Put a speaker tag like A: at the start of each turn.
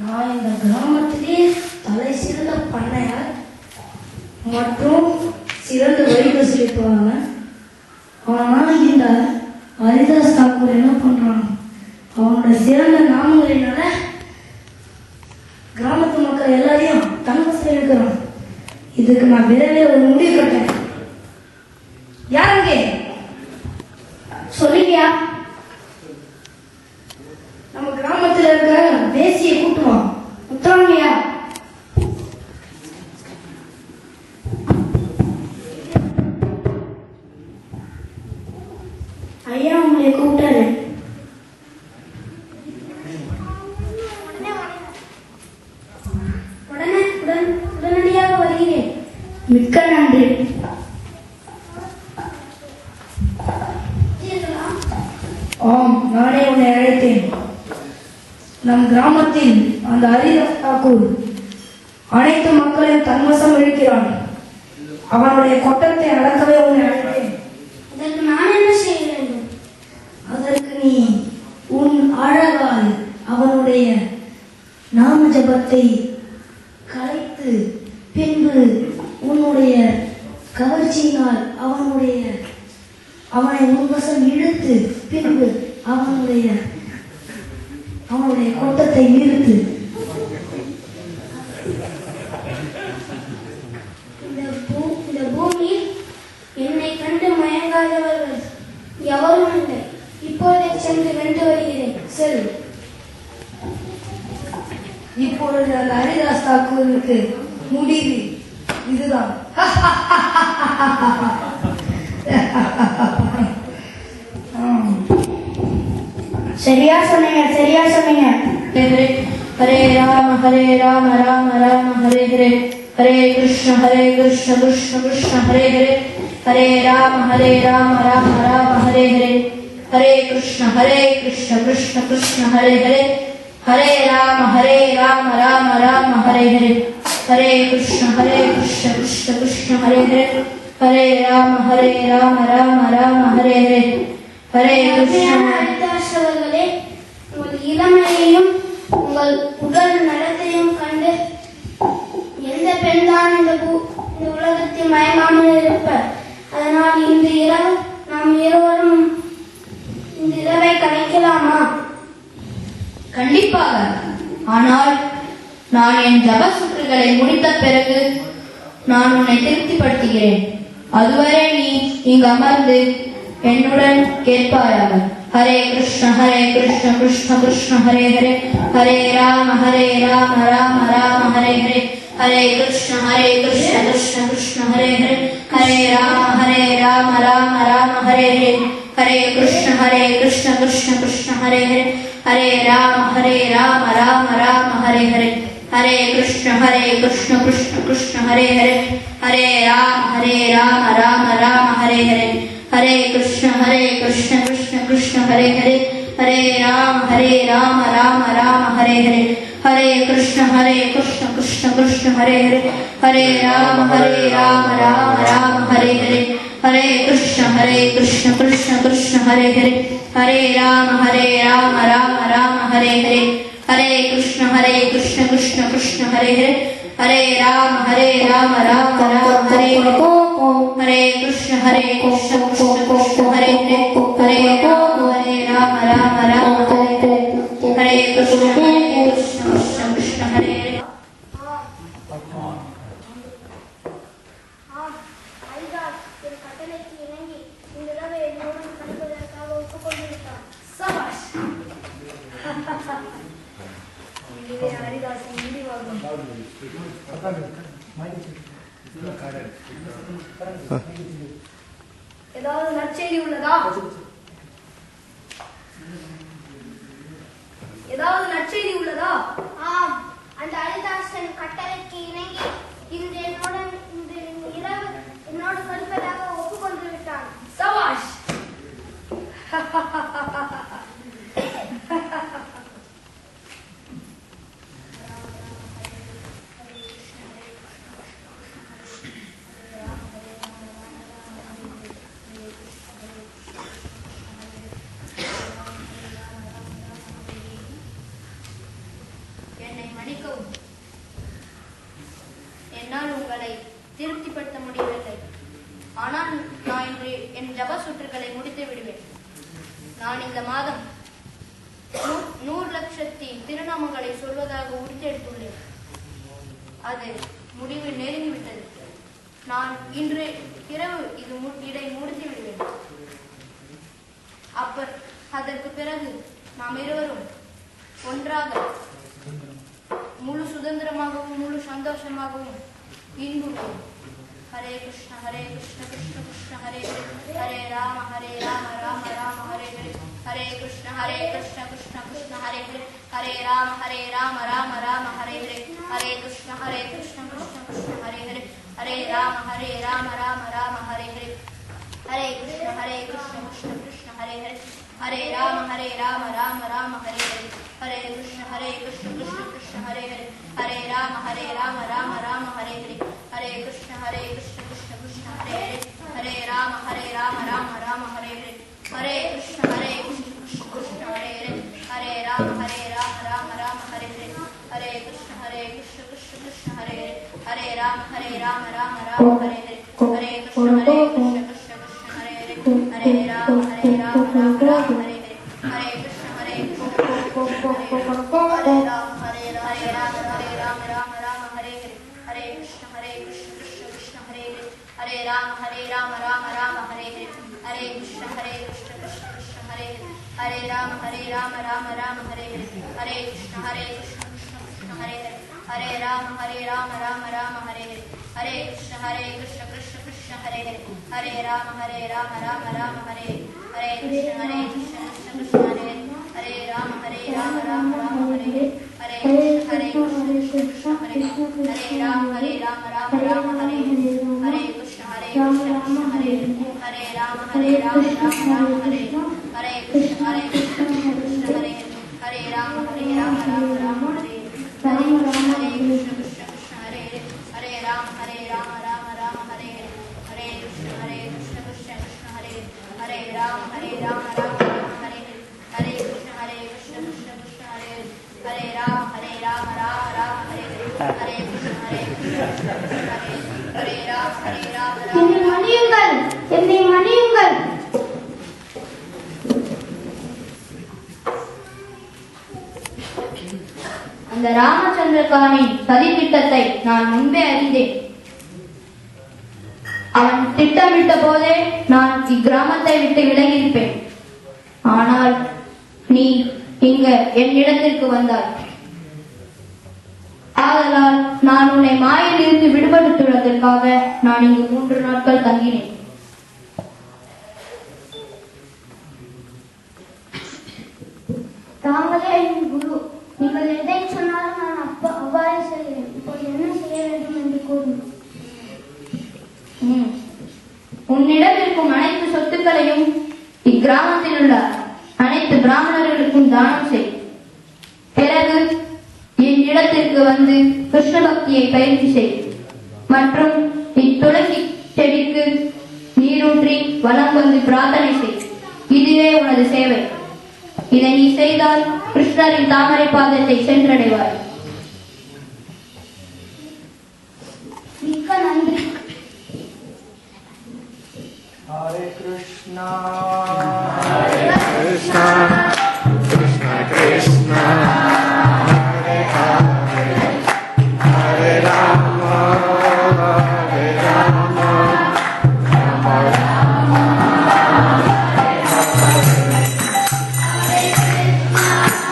A: நான் இந்த கிராமத்திலே தலை சிறந்த பண்ணையார் மற்றும் சிறந்த வரிகள் செலுத்துவாங்க. ஆனால் இந்த ஹரிதாஸ் தாக்கூர் என்ன பண்றான், அவனோட சிறந்த நாமங்களினால கிராமத்து மக்கள் எல்லாரையும் தன்வசம் இருக்கிறான். இதுக்கு நான் விரைவே ஒரு முடிவு கட்டேன். யாருங்க சொல்லியா? நம்ம கிராமத்தில் இருக்கிற தேசிய கூட்டுவான் உத்தரவாணியா? ஐயா உங்களை கூப்பிட்டாரு. உடனடியாக வருகிறேன். மிக்க நன்றி. ஆம், நானே உன்னை அழைத்தேன். நம் கிராமத்தில் அந்த ஹரிதாஸ் தாக்கூர் அனைத்து மக்களையும் தன்வசம் இழுக்கிறான். அவனுடைய கொட்டத்தை அடக்கவே உன்னை அழைத்தேன். அதற்கு நான் என்ன செய்ய வேண்டும்? அதற்கு நீ உன் அழகால் அவனுடைய நாம ஜபத்தை கலைத்து பின்பு உன்னுடைய கவர்ச்சியினால் அவனை முன்வசம் இழுத்து பின்பு அவனுடைய கோட்டத்தை நிறுத்து. இந்த பூமியில் என்னை கண்டு மயங்காதவர்கள் எவரும் இல்லை. இப்போதே சென்று வென்று வருகிறேன். செல். இப்பொழுது அந்த ஹரிதாஸ் தாக்கூருக்கு முடிவு இதுதான். சரியா சொன்னீங்க, சரியா சொன்னீங்க. ஹரே ராம ராம ராம ஹரே ஹரே, ஹரே கிருஷ்ண கிருஷ்ண கிருஷ்ண ஹரே ஹரே, ஹரே ராம ராம ராம ஹரே ஹரே, ஹரே கிருஷ்ண கிருஷ்ண கிருஷ்ண ஹரே ஹரே, ஹரே ராம ராம ஹரே ஹரே, ஹரே கிருஷ்ண கிருஷ்ண கிருஷ்ண ஹரே ஹரே, ஹரே ராம ராம ஹரே ஹரே, ஹரே கிருஷ்ண. அவர்களே, உங்கள் இளமையையும் உங்கள் உடல் நடத்தையும் கண்டு எந்த பெண்தான் இந்த உலகத்தில் மயங்காமல் இருப்ப. அதனால் இன்று இரவு நாம் இருவரும் இந்த இரவை கணிக்கலாமா?
B: கண்டிப்பாக. ஆனால் நான் என் ஜப சுற்றுகளை முடித்த பிறகு நான் உன்னை திருப்திப்படுத்துகிறேன். அதுவரை நீ இங்கு அமர்ந்து என்னுடன் கேட்பாயாக. ஹரே கிருஷ்ண கிருஷ்ண கிருஷ்ண ஹரே ஹரே, ஹரே ராம ராம ராம ஹரே ஹரே, ஹரே கிருஷ்ண கிருஷ்ண கிருஷ்ண ஹரே ஹரே, ஹரே ராம ராம ராம ஹரே ஹரே, ஹரே கிருஷ்ண கிருஷ்ண கிருஷ்ண ஹரே ஹரே, ஹரே ராம ராம ராம ஹரே ஹரே, ஹரே கிருஷ்ண கிருஷ்ண கிருஷ்ண ஹரே ஹரே, ஹரே ராம ராம ராம ஹரே ஹரே, ஹரே கிருஷ்ண கிருஷ்ண கிருஷ்ண ஹரே ஹரே, ஹரே ராம ராம ராம ஹரே ஹரே, ஹரே கிருஷ்ண கிருஷ்ண கிருஷ்ண ஹரே ஹரே, ஹரே ராம ராம ராம ஹரே ஹரே, ஹரே கிருஷ்ண கிருஷ்ண கிருஷ்ண ஹரே ஹரே, ஹரே ராம ராம ராம ஹரே ஹரே, ஹரே கிருஷ்ண கிருஷ்ண கிருஷ்ண ஹரே ஹரே, ஹரே ராம ராம ராம ஹரே ஹரே, ஹரே கிருஷ்ண கிருஷ்ண கிருஷ்ண ஹரே ஹரே, ஹரே ராம ராம ராம ஹரே ஹரே, ஹரே கிருஷ்ண கிருஷ்ண கிருஷ்ண ஹரே ஹரே.
A: ஏதாவது நற்செய்தி உள்ளதா? ஏதாவது நற்செய்தி உள்ளதா?
C: ஆம், அந்த ஹரிதாசன் கட்டளைக்கு இணங்கி இன்று இரவு என்னோடு கருப்பதாக ஒப்புக்கொண்டு விட்டான்.
A: சபாஷ்.
B: என்னை என்னால் உங்களை திருப்திப்படுத்த முடியவில்லை. ஆனால் நான் இன்று என் ஜப சுற்றுகளை முடித்து விடுவேன். நான் இந்த மாதம் 100,00,000 திருநாமங்களை சொல்வதாக உறுதியெடுத்துள்ளேன். அது முடிவு நெருங்கிவிட்டது. நான் இன்று இரவு இதை முடித்து விடுவேன். அதற்கு பிறகு நாம் இருவரும் ஒன்றாக முழு சுதந்திரமாகவும் முழு சந்தோஷமாகவும் இன்புவோம். Hare Krishna Krishna Krishna Hare Hare Rama Rama Rama Hare Hare Hare Krishna Krishna Krishna Hare Hare Hare Rama Rama Rama Hare Hare Hare Krishna Krishna Krishna Hare Hare Hare Rama Rama Rama Hare Hare Hare Krishna Krishna Krishna Hare Hare Hare Rama Rama Rama Hare Hare Hare Krishna Krishna Krishna Hare Hare Hare Rama Rama Rama Hare Hare Hare Krishna Krishna Krishna Hare Hare Hare Rama Rama Rama Hare Hare Hare Krishna Krishna Krishna Hare Hare Hare Rama Rama Rama Hare Hare Hare Krishna Krishna Krishna Hare Hare Hare Rama Rama Rama Hare Hare Hare Krishna Krishna Krishna Hare Hare Hare Rama Rama Rama Hare Hare Hare Krishna Hare Rama Rama Rama Hare Hare Hare Krishna Krishna Krishna Hare Hare Hare Rama Rama Hare Hare Hare Krishna Krishna Krishna Hare Hare Hare Rama Rama Hare Hare Hare Krishna Krishna Krishna Hare Hare Hare Rama Rama Hare Hare Hare Krishna Krishna Krishna Hare Hare Hare Rama Rama Hare Hare Hare Krishna Krishna Hare Hare Hare Rama Rama Hare Hare Hare Krishna Krishna Hare Hare Rama Rama Hare Hare Krishna Krishna Hare Hare Rama Rama Hare Hare Hare Krishna Krishna Krishna Hare Hare Rama Rama Hare Hare Krishna Krishna Krishna Hare Hare Rama Rama Hare Hare Krishna Krishna Krishna Hare Hare Rama Rama Hare Hare Krishna Hare
C: என்னை மன்னியுங்கள், என்னை மன்னியுங்கள்.
B: அந்த ராமச்சந்திரகானின் சதி திட்டத்தை நான் முன்பே அறிந்தேன். அவன் திட்டமிட்ட போதே நான் இக்கிராமத்தை விட்டு விலகியிருப்பேன். ஆனால் நீ இங்க என்னிடத்திற்கு வந்தாய். ஆதலால் நான் உன்னை மாயில் இருந்து விடுபடுத்துவதற்காக நான் இங்கு 3 நாட்கள் தங்கினேன்.
C: தாங்களே என் குரு. நீங்கள் எதை சொன்னாலும் நான் அவ்வாறு செய்கிறேன். இப்போது என்ன செய்ய வேண்டும் என்று கூறுங்கள்.
B: உன்னிடம் இருக்கும் அனைத்து சொத்துக்களையும் இக்கிராமத்தில் உள்ள அனைத்து பிராமணர்களுக்கும் தானம் செய். பிறகு என் இடத்திற்கு வந்து கிருஷ்ண பக்தியை பயிற்சி செய். மற்றும் இத்துளசி செடிக்கு நீரூற்றி வலம் வந்து பிரார்த்தனை செய். இதுவே உனது சேவை. இதை நீ செய்தால் கிருஷ்ணரின் தாமரை பாதத்தை சென்றடைவாய்.
C: மிக்க நன்றி.
D: Hare Krishna, Hare Krishna.